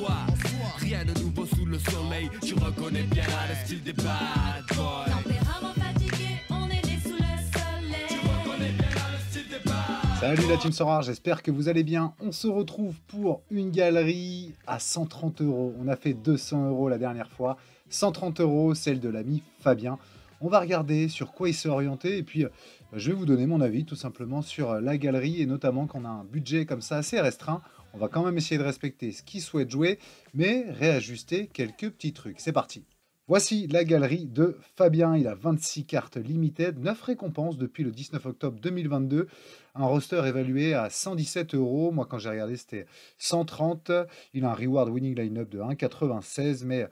soi. Rien de nouveau sous le soleil, tu reconnais bien le style des bad boys. Tempérament fatigué, on est né sous le soleil. Tu reconnais bien le style des bad. Salut la team Sora, j'espère que vous allez bien. On se retrouve pour une galerie à 130 €. On a fait 200 € la dernière fois. 130 €, celle de l'ami Fabien. On va regarder sur quoi il s'est orienté et puis je vais vous donner mon avis tout simplement sur la galerie et notamment quand on a un budget comme ça assez restreint. On va quand même essayer de respecter ce qu'il souhaite jouer, mais réajuster quelques petits trucs. C'est parti. Voici la galerie de Fabien. Il a 26 cartes limited, 9 récompenses depuis le 19 octobre 2022. Un roster évalué à 117 €. Moi, quand j'ai regardé, c'était 130. Il a un reward winning line-up de 1,96, mais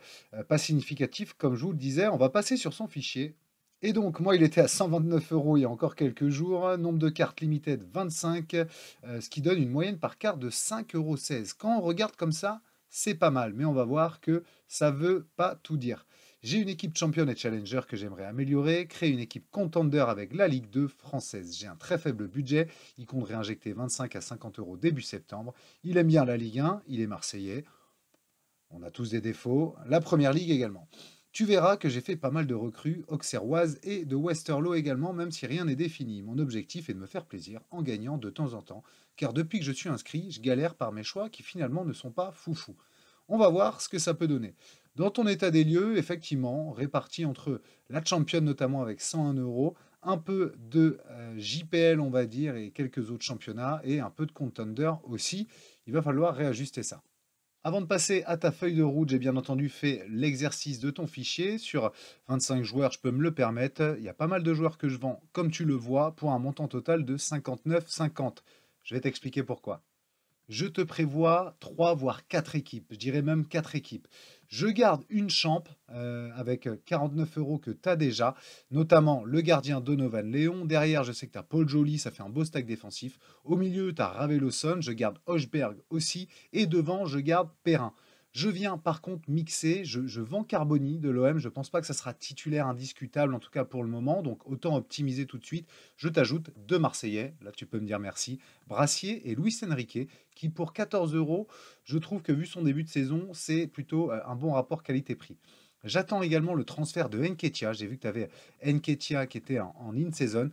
pas significatif, comme je vous le disais. On va passer sur son fichier. Et donc, moi, il était à 129 € il y a encore quelques jours. Nombre de cartes limited, 25, ce qui donne une moyenne par carte de 5,16 €. Quand on regarde comme ça, c'est pas mal, mais on va voir que ça veut pas tout dire. J'ai une équipe championne et challenger que j'aimerais améliorer, créer une équipe contender avec la Ligue 2 française. J'ai un très faible budget, il compte réinjecter 25 à 50 € début septembre. Il aime bien la Ligue 1, il est marseillais. On a tous des défauts. La première ligue également. Tu verras que j'ai fait pas mal de recrues auxerroises et de Westerlo également, même si rien n'est défini. Mon objectif est de me faire plaisir en gagnant de temps en temps, car depuis que je suis inscrit, je galère par mes choix qui finalement ne sont pas foufou. On va voir ce que ça peut donner. Dans ton état des lieux, effectivement, réparti entre la championne notamment avec 101 €, un peu de JPL on va dire et quelques autres championnats et un peu de contender aussi, il va falloir réajuster ça. Avant de passer à ta feuille de route, j'ai bien entendu fait l'exercice de ton fichier. Sur 25 joueurs, je peux me le permettre. Il y a pas mal de joueurs que je vends, comme tu le vois, pour un montant total de 59,50. Je vais t'expliquer pourquoi. Je te prévois 3 voire 4 équipes, je dirais même 4 équipes. Je garde une champ avec 49 € que tu as déjà, notamment le gardien Donovan Léon. Derrière, je sais que tu as Paul Joly, ça fait un beau stack défensif. Au milieu, tu as Raveloson, je garde Hochberg aussi. Et devant, je garde Perrin. Je viens par contre mixer, je vends Carboni de l'OM, je ne pense pas que ça sera titulaire indiscutable, en tout cas pour le moment, donc autant optimiser tout de suite. Je t'ajoute 2 Marseillais, là tu peux me dire merci, Brassier et Luis Enrique, qui pour 14 €, je trouve que vu son début de saison, c'est plutôt un bon rapport qualité-prix. J'attends également le transfert de Nketiah, j'ai vu que tu avais Nketiah qui était en in-season.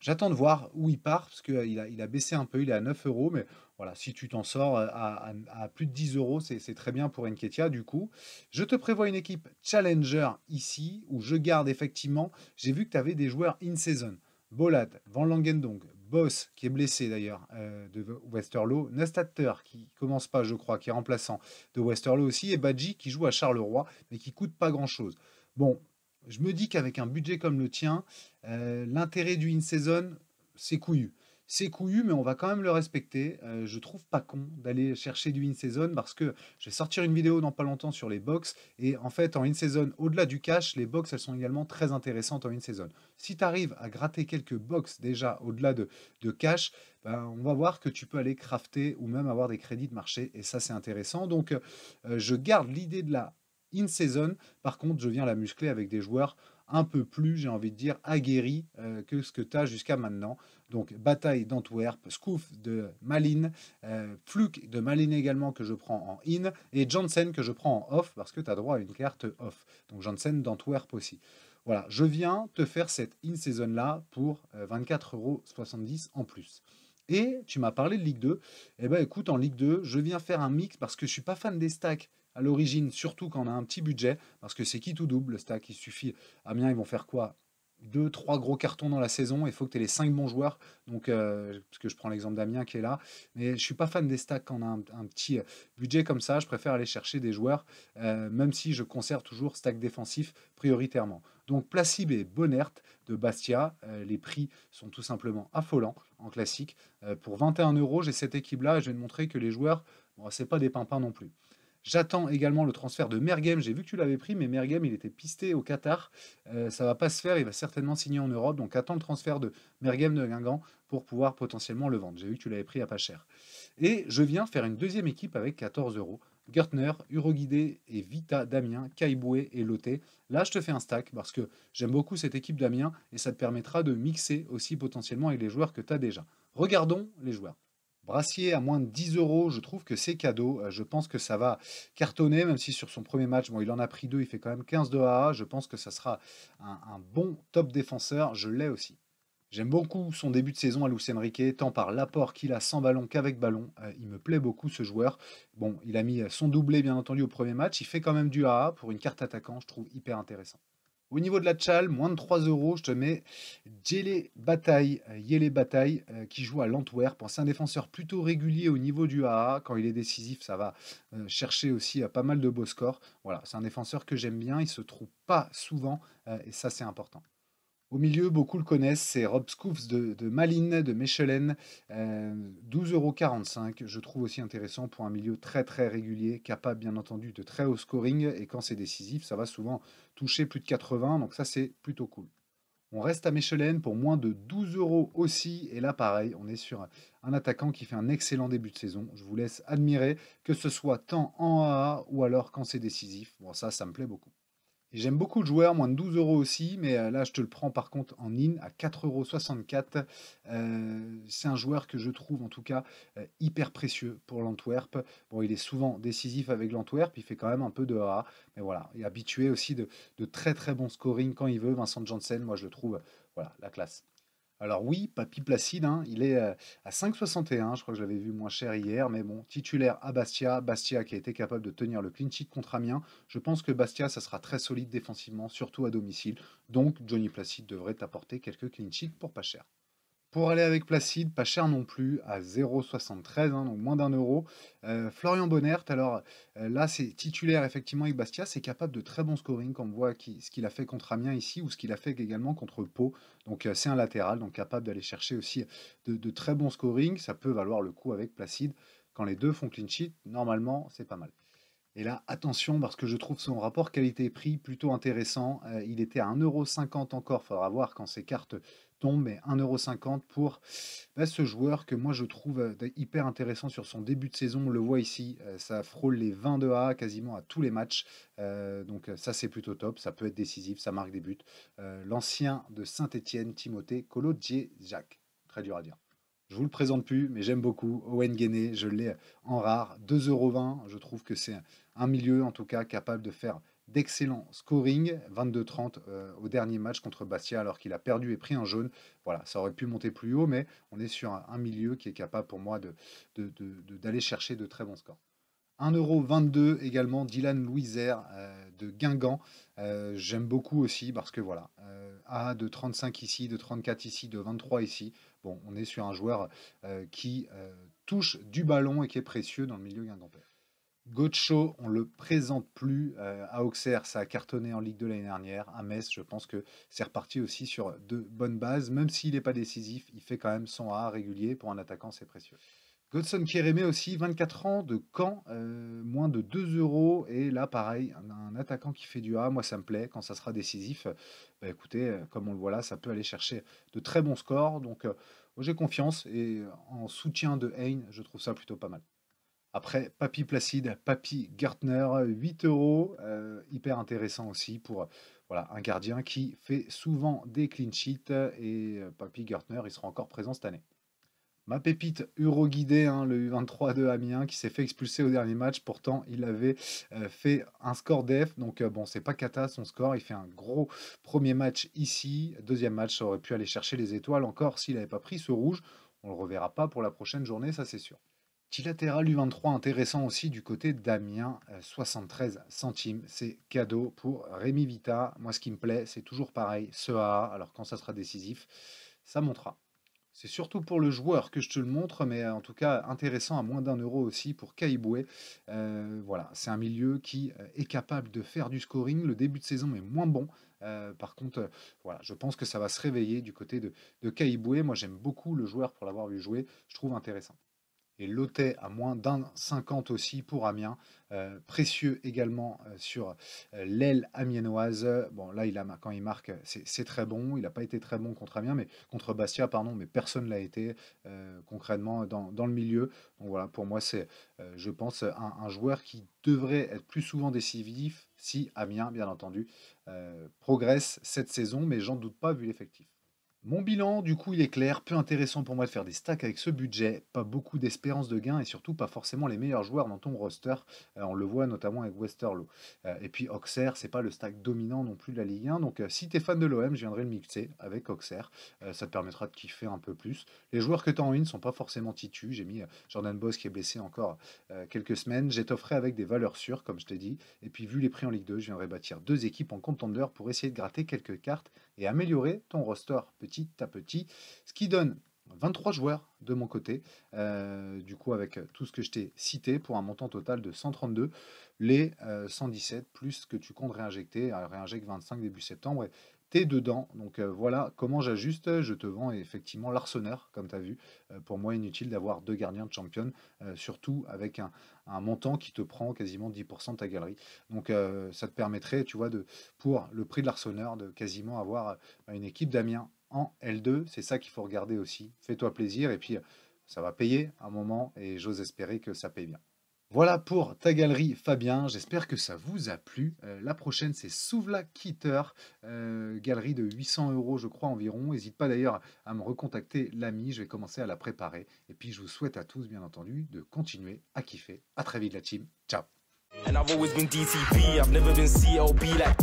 J'attends de voir où il part, parce qu'il a baissé un peu, il est à 9 €, mais voilà, si tu t'en sors à plus de 10 €, c'est très bien pour Nketiah du coup. Je te prévois une équipe challenger ici, où je garde effectivement, j'ai vu que tu avais des joueurs in-season. Bolat, Van Langendonk, Boss, qui est blessé d'ailleurs, de Westerlo, Nestater, qui commence pas je crois, qui est remplaçant de Westerlo aussi, et Badji, qui joue à Charleroi, mais qui coûte pas grand-chose. Bon, je me dis qu'avec un budget comme le tien, l'intérêt du in-season, c'est couillu. C'est couillu, mais on va quand même le respecter. Je trouve pas con d'aller chercher du in-season parce que je vais sortir une vidéo dans pas longtemps sur les box. Et en fait, en in-season, au-delà du cash, les box, elles sont également très intéressantes en in-season. Si tu arrives à gratter quelques box déjà au-delà de cash, ben, on va voir que tu peux aller crafter ou même avoir des crédits de marché. Et ça, c'est intéressant. Donc, je garde l'idée de la in-season. Par contre, je viens la muscler avec des joueurs un peu plus, j'ai envie de dire, aguerris que ce que tu as jusqu'à maintenant. Donc, Bataille d'Antwerp, Scoof de Malines, Fluke de Malines également que je prends en in, et Janssen que je prends en off parce que tu as droit à une carte off. Donc, Janssen d'Antwerp aussi. Voilà, je viens te faire cette in-season là pour 24,70 € en plus. Et tu m'as parlé de Ligue 2. Eh bien, écoute, en Ligue 2, je viens faire un mix parce que je ne suis pas fan des stacks à l'origine, surtout quand on a un petit budget, parce que c'est qui tout double, le stack, il suffit. Amiens, ils vont faire quoi? 2, 3 gros cartons dans la saison, il faut que tu aies les 5 bons joueurs, donc, parce que je prends l'exemple d'Amiens qui est là, mais je suis pas fan des stacks quand on a un petit budget comme ça, je préfère aller chercher des joueurs, même si je conserve toujours stack défensif prioritairement. Donc Placib et Bonert de Bastia, les prix sont tout simplement affolants en classique. Pour 21 €, j'ai cette équipe-là et je vais te montrer que les joueurs, bon, c'est pas des pimpins non plus. J'attends également le transfert de Mergem. J'ai vu que tu l'avais pris, mais Mergem, il était pisté au Qatar. Ça va pas se faire. Il va certainement signer en Europe. Donc, attends le transfert de Mergem de Guingamp pour pouvoir potentiellement le vendre. J'ai vu que tu l'avais pris à pas cher. Et je viens faire une deuxième équipe avec 14 €. Gertner, Uroguidé et Vita d'Amiens, Caiboué et Loté. Là, je te fais un stack parce que j'aime beaucoup cette équipe d'Amiens et ça te permettra de mixer aussi potentiellement avec les joueurs que tu as déjà. Regardons les joueurs. Brassier à moins de 10 euros, je trouve que c'est cadeau. Je pense que ça va cartonner, même si sur son premier match, bon, il en a pris deux, il fait quand même 15 de AA. Je pense que ça sera un bon top défenseur. Je l'ai aussi. J'aime beaucoup son début de saison à Luis Enrique, tant par l'apport qu'il a sans ballon qu'avec ballon. Il me plaît beaucoup ce joueur. Bon, il a mis son doublé bien entendu au premier match. Il fait quand même du AA pour une carte attaquant, je trouve hyper intéressant. Au niveau de la tchal, moins de 3 euros, je te mets Yele Bataille, qui joue à l'Antwerp. Bon, c'est un défenseur plutôt régulier au niveau du AA. Quand il est décisif, ça va chercher aussi pas mal de beaux scores. Voilà, c'est un défenseur que j'aime bien. Il se trouve pas souvent et ça, c'est important. Au milieu, beaucoup le connaissent, c'est Rob Scoofs de Malines, de Mechelen, 12,45 €. Je trouve aussi intéressant pour un milieu très très régulier, capable bien entendu de très haut scoring, et quand c'est décisif, ça va souvent toucher plus de 80, donc ça c'est plutôt cool. On reste à Mechelen pour moins de 12 euros aussi, et là pareil, on est sur un attaquant qui fait un excellent début de saison. Je vous laisse admirer, que ce soit tant en AA ou alors quand c'est décisif. Bon, ça me plaît beaucoup. Et j'aime beaucoup le joueur, moins de 12 euros aussi, mais là je te le prends par contre en in à 4,64 €. C'est un joueur que je trouve en tout cas hyper précieux pour l'Antwerp. Bon, il est souvent décisif avec l'Antwerp, il fait quand même un peu de AA, mais voilà, il est habitué aussi de très très bon scoring quand il veut. Vincent Janssen, moi je le trouve, voilà, la classe. Alors oui, Papy Placide, hein, il est à 5,61. Je crois que je l'avais vu moins cher hier, mais bon, titulaire à Bastia. Bastia qui a été capable de tenir le clean sheet contre Amiens. Je pense que Bastia, ça sera très solide défensivement, surtout à domicile. Donc Johnny Placide devrait apporter quelques clean sheets pour pas cher. Pour aller avec Placide, pas cher non plus, à 0,73, hein, donc moins d'un euro. Florian Bonnert, alors là, c'est titulaire effectivement avec Bastia, c'est capable de très bon scoring, quand on voit ce qu'il a fait contre Amiens ici, ou ce qu'il a fait également contre Pau. Donc c'est un latéral, donc capable d'aller chercher aussi de très bons scoring. Ça peut valoir le coup avec Placide. Quand les deux font clean sheet, normalement, c'est pas mal. Et là, attention, parce que je trouve son rapport qualité-prix plutôt intéressant. Il était à 1,50 € encore, faudra voir quand ces cartes tombent, mais 1,50 € pour ce joueur que moi je trouve hyper intéressant sur son début de saison. On le voit ici, ça frôle les 20 de A quasiment à tous les matchs. Donc ça c'est plutôt top, ça peut être décisif, ça marque des buts. L'ancien de Saint-Étienne, Timothée Kolo-Djé-Jacques. Très dur à dire. Je vous le présente plus, mais j'aime beaucoup. Owen Guéné, je l'ai en rare, 2,20 €. Je trouve que c'est un milieu, en tout cas, capable de faire d'excellents scoring. 22-30 au dernier match contre Bastia, alors qu'il a perdu et pris un jaune. Voilà, ça aurait pu monter plus haut, mais on est sur un milieu qui est capable pour moi d'aller chercher de très bons scores. 1,22 € également, Dylan Louiser de Guingamp. J'aime beaucoup aussi parce que voilà, de 35 ici, de 34 ici, de 23 ici. Bon, on est sur un joueur qui touche du ballon et qui est précieux dans le milieu guingampais. Gocho, on le présente plus. À Auxerre, ça a cartonné en Ligue 2 l'année dernière. À Metz, je pense que c'est reparti aussi sur de bonnes bases. Même s'il n'est pas décisif, il fait quand même son A régulier. Pour un attaquant, c'est précieux. Godson Kérémé aussi, 24 ans, de Caen, moins de 2 euros. Et là, pareil, un attaquant qui fait du A, moi ça me plaît. Quand ça sera décisif, bah, écoutez, comme on le voit là, ça peut aller chercher de très bons scores. Donc j'ai confiance et en soutien de Hein, je trouve ça plutôt pas mal. Après, Papy Placide, Papy Gertner, 8 euros, hyper intéressant aussi pour voilà, un gardien qui fait souvent des clean sheets. Et Papy Gertner, il sera encore présent cette année. Ma pépite Euroguidé, hein, le U23 de Amiens, qui s'est fait expulser au dernier match. Pourtant, il avait fait un score def. Donc, bon, c'est pas cata son score. Il fait un gros premier match ici. Deuxième match, ça aurait pu aller chercher les étoiles encore s'il n'avait pas pris ce rouge. On le reverra pas pour la prochaine journée, ça c'est sûr. Petit latéral U23 intéressant aussi du côté d'Amiens, 73 centimes. C'est cadeau pour Rémi Vita. Moi, ce qui me plaît, c'est toujours pareil, ce AA. Alors, quand ça sera décisif, ça montera. C'est surtout pour le joueur que je te le montre, mais en tout cas intéressant à moins d'un euro aussi pour Caïboué. Voilà, c'est un milieu qui est capable de faire du scoring. Le début de saison est moins bon. Par contre, voilà, je pense que ça va se réveiller du côté de Caïboué. Moi, j'aime beaucoup le joueur pour l'avoir vu jouer. Je trouve intéressant. Et Lotet à moins d'1,50 aussi pour Amiens. Précieux également sur l'aile amiénoise. Bon, là, quand il marque, c'est très bon. Il n'a pas été très bon contre Amiens, mais contre Bastia, pardon, mais personne ne l'a été concrètement dans le milieu. Donc voilà, pour moi, c'est, je pense, un joueur qui devrait être plus souvent décisif si Amiens, bien entendu, progresse cette saison, mais j'en doute pas vu l'effectif. Mon bilan, du coup, il est clair, peu intéressant pour moi de faire des stacks avec ce budget, pas beaucoup d'espérance de gain et surtout pas forcément les meilleurs joueurs dans ton roster. On le voit notamment avec Westerlo. Et puis Auxerre, c'est pas le stack dominant non plus de la Ligue 1. Donc si tu es fan de l'OM, je viendrai le mixer avec Auxerre. Ça te permettra de kiffer un peu plus. Les joueurs que tu as en win sont pas forcément titus. J'ai mis Jordan Boss qui est blessé encore quelques semaines. J'ai t'offré avec des valeurs sûres, comme je t'ai dit. Et puis vu les prix en Ligue 2, je viendrai bâtir 2 équipes en contender pour essayer de gratter quelques cartes et améliorer ton roster petit à petit, ce qui donne 23 joueurs de mon côté, du coup avec tout ce que je t'ai cité pour un montant total de 132, les 117 plus ce que tu comptes réinjecter, réinjecte 25 début septembre et t'es dedans. Donc voilà comment j'ajuste, je te vends effectivement l'arseneur comme tu as vu. Pour moi inutile d'avoir 2 gardiens de champion, surtout avec un montant qui te prend quasiment 10% de ta galerie. Donc ça te permettrait, tu vois, pour le prix de l'arseneur, de quasiment avoir une équipe d'Amiens en L2. C'est ça qu'il faut regarder aussi. Fais-toi plaisir et puis ça va payer un moment et j'ose espérer que ça paye bien. Voilà pour ta galerie Fabien, j'espère que ça vous a plu. La prochaine c'est Souvla Kitter, galerie de 800 € je crois environ. N'hésite pas d'ailleurs à me recontacter l'ami, je vais commencer à la préparer. Et puis je vous souhaite à tous bien entendu de continuer à kiffer. À très vite la team, ciao. And I've always been DTP, I've never been CLB like